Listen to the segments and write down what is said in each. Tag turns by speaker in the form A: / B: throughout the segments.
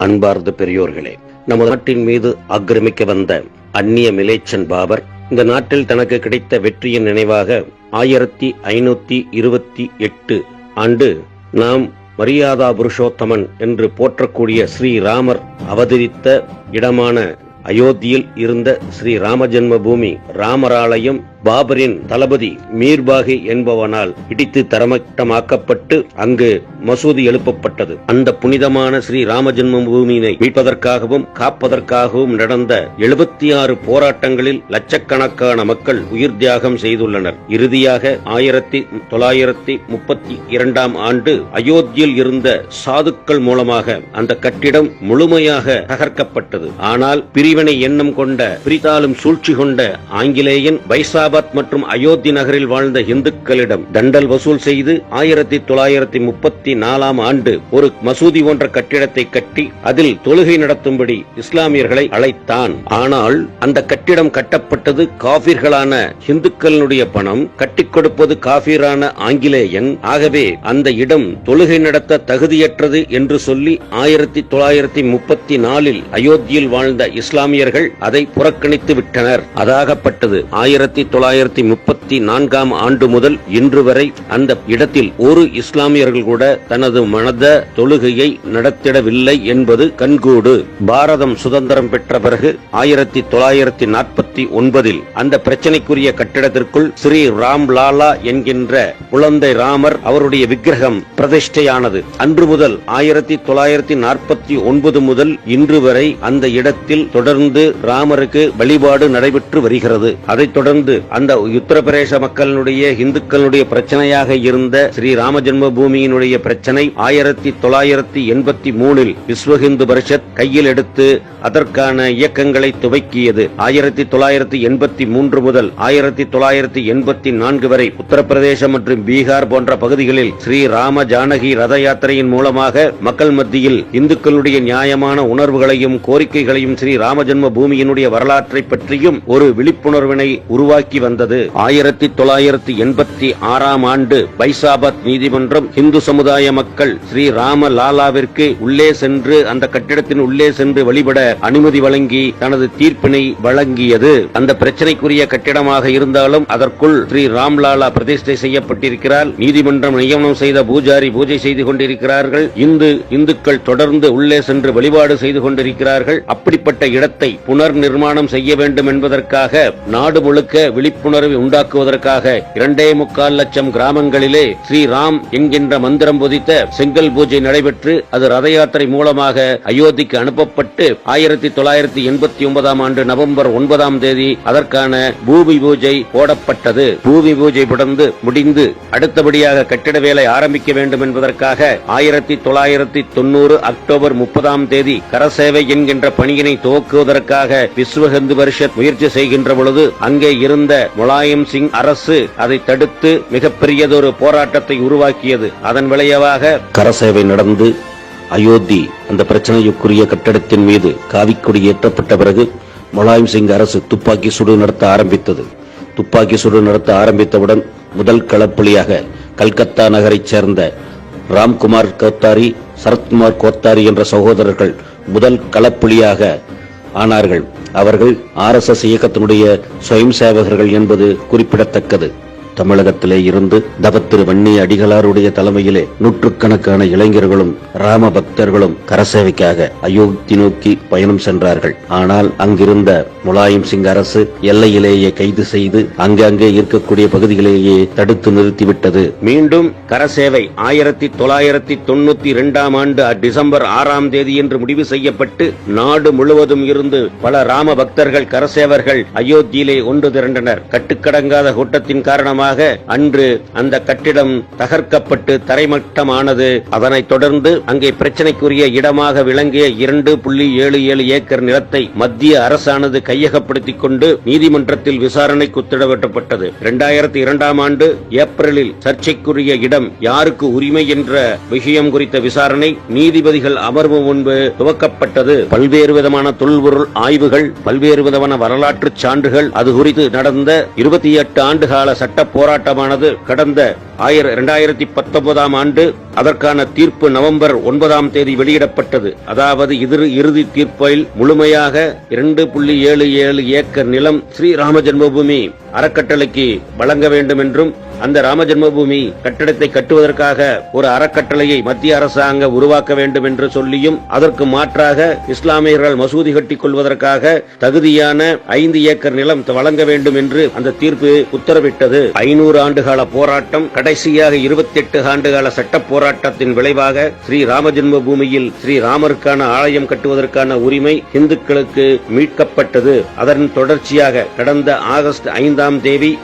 A: அன்பார்ந்த பெரியோர்களே, நமது நாட்டின் மீது ஆக்கிரமிக்க வந்த அந்நிய மிலேச்சன் பாபர் இந்த நாட்டில் தனக்கு கிடைத்த வெற்றியின் நினைவாக 1528 ஆண்டு நாம் மரியாதா புருஷோத்தமன் என்று போற்றக்கூடிய ஸ்ரீராமர் அவதரித்த இடமான அயோத்தியில் இருந்த ஸ்ரீ ராம ஜென்ம பூமி ராமராலயம் பாபரின் தளபதி மீர்பாகி என்பவனால் இடித்து தரமட்டமாக்கப்பட்டு அங்கு மசூதி எழுப்பப்பட்டது. அந்த புனிதமான ஸ்ரீ ராம ஜென்ம பூமியினை மீட்பதற்காகவும் காப்பதற்காகவும் நடந்த 76 போராட்டங்களில் லட்சக்கணக்கான மக்கள் உயிர் தியாகம் செய்துள்ளனர். இறுதியாக 1932 ஆண்டு அயோத்தியில் இருந்த சாதுக்கள் மூலமாக அந்த கட்டிடம் முழுமையாக தகர்க்கப்பட்டது. ஆனால் பிரிவினை எண்ணம் கொண்ட பிரித்தாளும் சூழ்ச்சி கொண்ட ஆங்கிலேயன் பைசாபாத் மற்றும் அயோத்தி நகரில் வாழ்ந்த இந்துக்களிடம் தண்டல் வசூல் செய்து 1934 ஆண்டு ஒரு மசூதி போன்ற கட்டிடத்தை கட்டி அதில் தொழுகை நடத்தும்படி இஸ்லாமியர்களை அழைத்தான். ஆனால் அந்த கட்டிடம் கட்டப்பட்டது காபிர்களான இந்துக்களுடைய பணம், கட்டிக் கொடுப்பது காபிரான ஆங்கிலேயன். ஆகவே அந்த இடம் தொழுகை நடத்த தகுதியற்றது என்று சொல்லி 1934 அயோத்தியில் வாழ்ந்த இஸ்லாமியர்கள் அதை புறக்கணித்து விட்டனர். அதாகப்பட்டது 1934 ஆண்டு முதல் இன்று வரை அந்த இடத்தில் ஒரு இஸ்லாமியர்கள் கூட தனது மனத தொழுகையை நடத்திடவில்லை என்பது கண்கூடு. பாரதம் சுதந்திரம் பெற்ற பிறகு 1949 அந்த பிரச்சனைக்குரிய கட்டிடத்திற்குள் ஸ்ரீ ராம் லாலா என்கின்ற குழந்தை ராமர் அவருடைய விக்கிரகம் பிரதிஷ்டையானது. அன்று முதல் 1949 முதல் இன்று வரை அந்த இடத்தில் தொடர்ந்து ராமருக்கு வழிபாடு நடைபெற்று வருகிறது. அதைத் தொடர்ந்து அந்த உத்தரப்பிரதேச மக்களுடைய இந்துக்களுடைய பிரச்சனையாக இருந்த ஸ்ரீ ராம ஜென்ம பூமியினுடைய பிரச்சனை 1983 விஸ்வ ஹிந்து பரிஷத் கையில் எடுத்து அதற்கான இயக்கங்களை துவக்கியது. 1983 முதல் 1984 வரை உத்தரப்பிரதேசம் மற்றும் பீகார் போன்ற பகுதிகளில் ஸ்ரீ ராம ஜானகி ரத யாத்திரையின் மூலமாக மக்கள் மத்தியில் இந்துக்களுடைய நியாயமான உணர்வுகளையும் கோரிக்கைகளையும் ஸ்ரீ ராம ஜென்ம பூமியினுடைய வரலாற்றை பற்றியும் ஒரு விழிப்புணர்வினை உருவாக்கி வந்தது. 1986 ஆண்டு பைசாபாத் நீதிமன்றம் இந்து சமுதாய மக்கள் ஸ்ரீ ராம லாலாவிற்கு உள்ளே சென்று அந்த கட்டிடத்தின் உள்ளே சென்று வழிபட அனுமதி வழங்கி தனது தீர்ப்பினை வழங்கியது. அந்த பிரச்சனைக்குரிய கட்டிடமாக இருந்தாலும் அதற்குள் ஸ்ரீ ராம் லாலா பிரதிஷ்டை செய்யப்பட்டிருக்கிறார். நீதிமன்றம் நியமனம் செய்த பூஜாரி பூஜை செய்து கொண்டிருக்கிறார்கள். இந்துக்கள் தொடர்ந்து உள்ளே சென்று வழிபாடு செய்து கொண்டிருக்கிறார்கள். அப்படிப்பட்ட இடத்தை புனர் நிர்மாணம் செய்ய வேண்டும் என்பதற்காக நாடு முழுக்க விழிப்புணர்வை உண்டாக்குவதற்காக 2.25 லட்சம் கிராமங்களிலே ஸ்ரீராம் என்கின்ற மந்திரம் பொதித்த செங்கல் பூஜை நடைபெற்று அது ரத யாத்திரை மூலமாக அயோத்திக்கு அனுப்பப்பட்டு 1989 ஆண்டு நவம்பர் 9 அதற்கான பூமி பூஜை போடப்பட்டது. பூமி பூஜை முடிந்து அடுத்தபடியாக கட்டிட வேலை ஆரம்பிக்க வேண்டும் என்பதற்காக 1990 அக்டோபர் 30 கரசேவை என்கின்ற பணியினை துவக்குவதற்காக விஸ்வ ஹிந்து பரிஷத் முயற்சி செய்கின்ற பொழுது அங்கே இருந்த முலாயம் சிங் அரசு அதை தடுத்து மிகப்பெரியதொரு போராட்டத்தை உருவாக்கியது. அதன் விளைவாக கரசேவை நடந்து அயோத்தி அந்த பிரச்சனைக்குரிய கட்டடத்தின் மீது காவிக்கொடி ஏற்றப்பட்ட பிறகு முலாயம் சிங் அரசு துப்பாக்கி சுடு நடத்த ஆரம்பித்தது. துப்பாக்கி சுடு நடத்த ஆரம்பித்தவுடன் முதல் களப்பலியாக கல்கத்தா நகரைச் சேர்ந்த ராம்குமார் கோத்தாரி, சரத்குமார் கோத்தாரி என்ற சகோதரர்கள் முதல் களப்பலியாக ஆனார்கள். அவர்கள் RSS இயக்கத்தினுடைய சுயம் சேவகர்கள் என்பது குறிப்பிடத்தக்கது. தமிழகத்திலே இருந்து தவத்திரு வன்னி அடிகளாருடைய தலைமையிலே நூற்றுக்கணக்கான இளைஞர்களும் ராம பக்தர்களும் கரசேவைக்காக அயோத்தி நோக்கி பயணம் சென்றார்கள். ஆனால் அங்கிருந்த முலாயம் சிங் அரசு எல்லையிலேயே கைது செய்து அங்கங்கே இருக்கக்கூடிய பகுதிகளிலேயே தடுத்து நிறுத்திவிட்டது. மீண்டும் கரசேவை 1992 ஆண்டு டிசம்பர் 6 என்று முடிவு செய்யப்பட்டு நாடு முழுவதும் இருந்து பல ராம பக்தர்கள் கரசேவர்கள் அயோத்தியிலே ஒன்று திரண்டனர். கட்டுக்கடங்காத கூட்டத்தின் காரணமாக அன்று அந்த கட்டிடம் தகர்க்கப்பட்டு தரைமட்டமானது. அதனைத் தொடர்ந்து அங்கே பிரச்சனைக்குரிய இடமாக விளங்கிய 2.77 ஏக்கர் நிலத்தை மத்திய அரசானது கையகப்படுத்திக் கொண்டு நீதிமன்றத்தில் விசாரணைக்கு உத்தரவிடப்பட்டது. 2002 ஆண்டு ஏப்ரலில் சர்ச்சைக்குரிய இடம் யாருக்கு உரிமை என்ற விஷயம் குறித்த விசாரணை நீதிபதிகள் அமர்வு முன்பு துவக்கப்பட்டது. பல்வேறு விதமான தொல்பொருள் ஆய்வுகள், பல்வேறு விதமான வரலாற்று சான்றுகள், அது குறித்து நடந்த 28 ஆண்டு கால சட்ட போராட்டமானது கடந்த 2019 ஆண்டு அதற்கான தீர்ப்பு நவம்பர் 9 வெளியிடப்பட்டது. அதாவது இறுதி தீர்ப்பில் முழுமையாக 2.77 ஏக்கர் நிலம் ஸ்ரீ ராம ஜென்மபூமி அறக்கட்டளைக்கு வழங்க வேண்டும் என்றும், அந்த ராம ஜென்மபூமி கட்டடத்தை கட்டுவதற்காக ஒரு அறக்கட்டளையை மத்திய அரசாங்கம் உருவாக்க வேண்டும் என்று சொல்லியும், அதற்கு மாற்றாக இஸ்லாமியர்கள் மசூதி கட்டிக் கொள்வதற்காக தகுதியான 5 ஏக்கர் நிலம் வழங்க வேண்டும் என்று அந்த தீர்ப்பு உத்தரவிட்டது. 500 ஆண்டுகால போராட்டம், கடைசியாக 28 ஆண்டுகால சட்ட போராட்டத்தின் விளைவாக ஸ்ரீ ராம ஜென்மபூமியில் ஸ்ரீ ராமருக்கான ஆலயம் கட்டுவதற்கான உரிமை இந்துக்களுக்கு மீட்கப்பட்டது. அதன் தொடர்ச்சியாக கடந்த ஆகஸ்ட் 5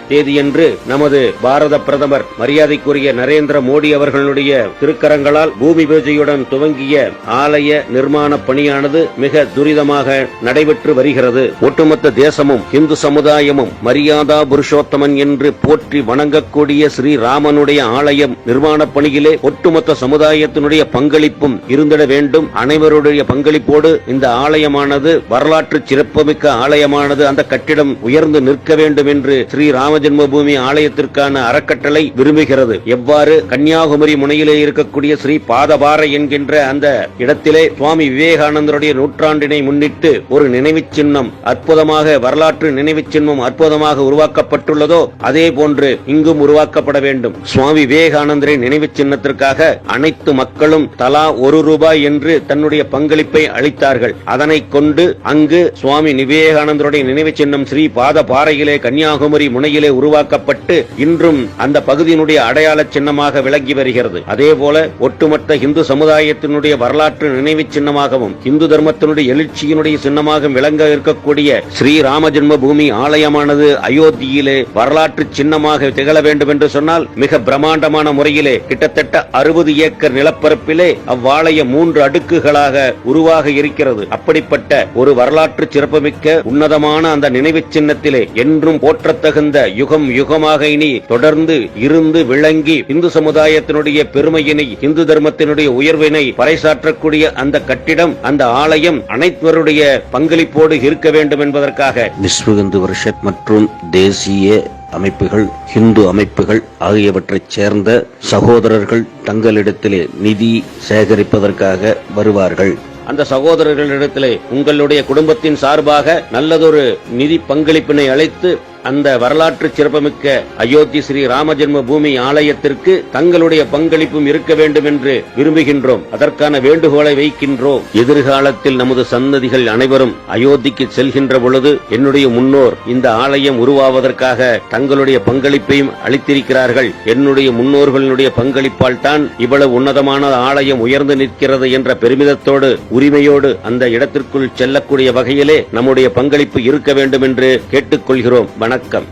A: தேதியன்று நமது பாரத பிரதமர் மரியாதைக்குரிய நரேந்திர மோடி அவர்களுடைய திருக்கரங்களால் பூமி பூஜையுடன் துவங்கிய ஆலய நிர்மாண பணியானது மிக துரிதமாக நடைபெற்று வருகிறது. ஒட்டுமொத்த தேசமும் இந்து சமுதாயமும் மரியாதா புருஷோத்தமன் என்று போற்றி வணங்கக்கூடிய ஸ்ரீ ராமனுடைய ஆலயம் நிர்மாண பணியிலே ஒட்டுமொத்த சமுதாயத்தினுடைய பங்களிப்பும் இருந்திட வேண்டும். அனைவருடைய பங்களிப்போடு இந்த ஆலயமானது வரலாற்று சிறப்புமிக்க ஆலயமானது அந்த கட்டிடம் உயர்ந்து நிற்க வேண்டும் என்று ஸ்ரீ ராம ஜென்மபூமி ஆலயத்திற்கான அறக்கட்டளை விரும்புகிறது. எவ்வாறு கன்னியாகுமரி முனையிலே இருக்கக்கூடிய ஸ்ரீ பாதபாறை என்கின்ற அந்த இடத்திலே சுவாமி விவேகானந்தருடைய நூற்றாண்டினை முன்னிட்டு ஒரு நினைவு சின்னம் அற்புதமாக, வரலாற்று நினைவு சின்னம் அற்புதமாக உருவாக்கப்பட்டுள்ளதோ அதே போன்று இங்கும் உருவாக்கப்பட வேண்டும். சுவாமி விவேகானந்தரின் நினைவு சின்னத்திற்காக அனைத்து மக்களும் தலா ₹1 என்று தன்னுடைய பங்களிப்பை அளித்தார்கள். அதனை கொண்டு அங்கு சுவாமி விவேகானந்தருடைய நினைவு சின்னம் ஸ்ரீ பாதபாறையிலே கன்னியாகுமரி முனையிலே உருவாக்கப்பட்டு இன்றும் அந்த பகுதியினுடைய அடையாள சின்னமாக விளங்கி வருகிறது. அதேபோல ஒட்டுமொத்த இந்து சமுதாயத்தினுடைய வரலாற்று நினைவு சின்னமாகவும் இந்து தர்மத்தினுடைய எழுச்சியினுடைய சின்னமாக விளங்க இருக்கக்கூடிய ஸ்ரீ ராம ஜென்மபூமி ஆலயமானது அயோத்தியிலே வரலாற்று சின்னமாக திகழ வேண்டும் என்று சொன்னால் மிக பிரம்மாண்டமான முறையிலே கிட்டத்தட்ட 60 ஏக்கர் நிலப்பரப்பிலே அவ்வாலயம் 3 அடுக்குகளாக உருவாக இருக்கிறது. அப்படிப்பட்ட ஒரு வரலாற்று சிறப்புமிக்க உன்னதமான அந்த நினைவு சின்னத்திலே என்றும் போற்றத்தகுந்த யுகம் யுகமாக இனி தொடர்ந்து இருந்து விளங்கி இந்து சமுதாயத்தினுடைய பெருமையினை, இந்து தர்மத்தினுடைய உயர்வினை பறைசாற்றக்கூடிய அந்த கட்டிடம், அந்த ஆலயம் அனைவருடைய பங்களிப்போடு இருக்க வேண்டும் என்பதற்காக விஸ்வ இந்து பரிஷத் மற்றும் தேசிய அமைப்புகள், இந்து அமைப்புகள் ஆகியவற்றைச் சேர்ந்த சகோதரர்கள் தங்களிடத்திலே நிதி சேகரிப்பதற்காக வருவார்கள். அந்த சகோதரர்களிடத்திலே உங்களுடைய குடும்பத்தின் சார்பாக நல்லதொரு நிதி பங்களிப்பினை அளித்து அந்த வரலாற்று சிறப்புமிக்க அயோத்தி ஸ்ரீ ராம ஜென்ம பூமி ஆலயத்திற்கு தங்களுடைய பங்களிப்பும் இருக்க வேண்டும் என்று விரும்புகின்றோம். அதற்கான வேண்டுகோளை வைக்கின்றோம். எதிர்காலத்தில் நமது சந்ததிகள் அனைவரும் அயோத்திக்கு செல்கின்ற பொழுது என்னுடைய முன்னோர் இந்த ஆலயம் உருவாவதற்காக தங்களுடைய பங்களிப்பையும் அளித்திருக்கிறார்கள். என்னுடைய முன்னோர்களுடைய பங்களிப்பால் தான் இவ்வளவு உன்னதமான ஆலயம் உயர்ந்து நிற்கிறது என்ற பெருமிதத்தோடு, உரிமையோடு அந்த இடத்திற்குள் செல்லக்கூடிய வகையிலே நம்முடைய பங்களிப்பு இருக்க வேண்டும் என்று கேட்டுக்கொள்கிறோம். வணக்கம்.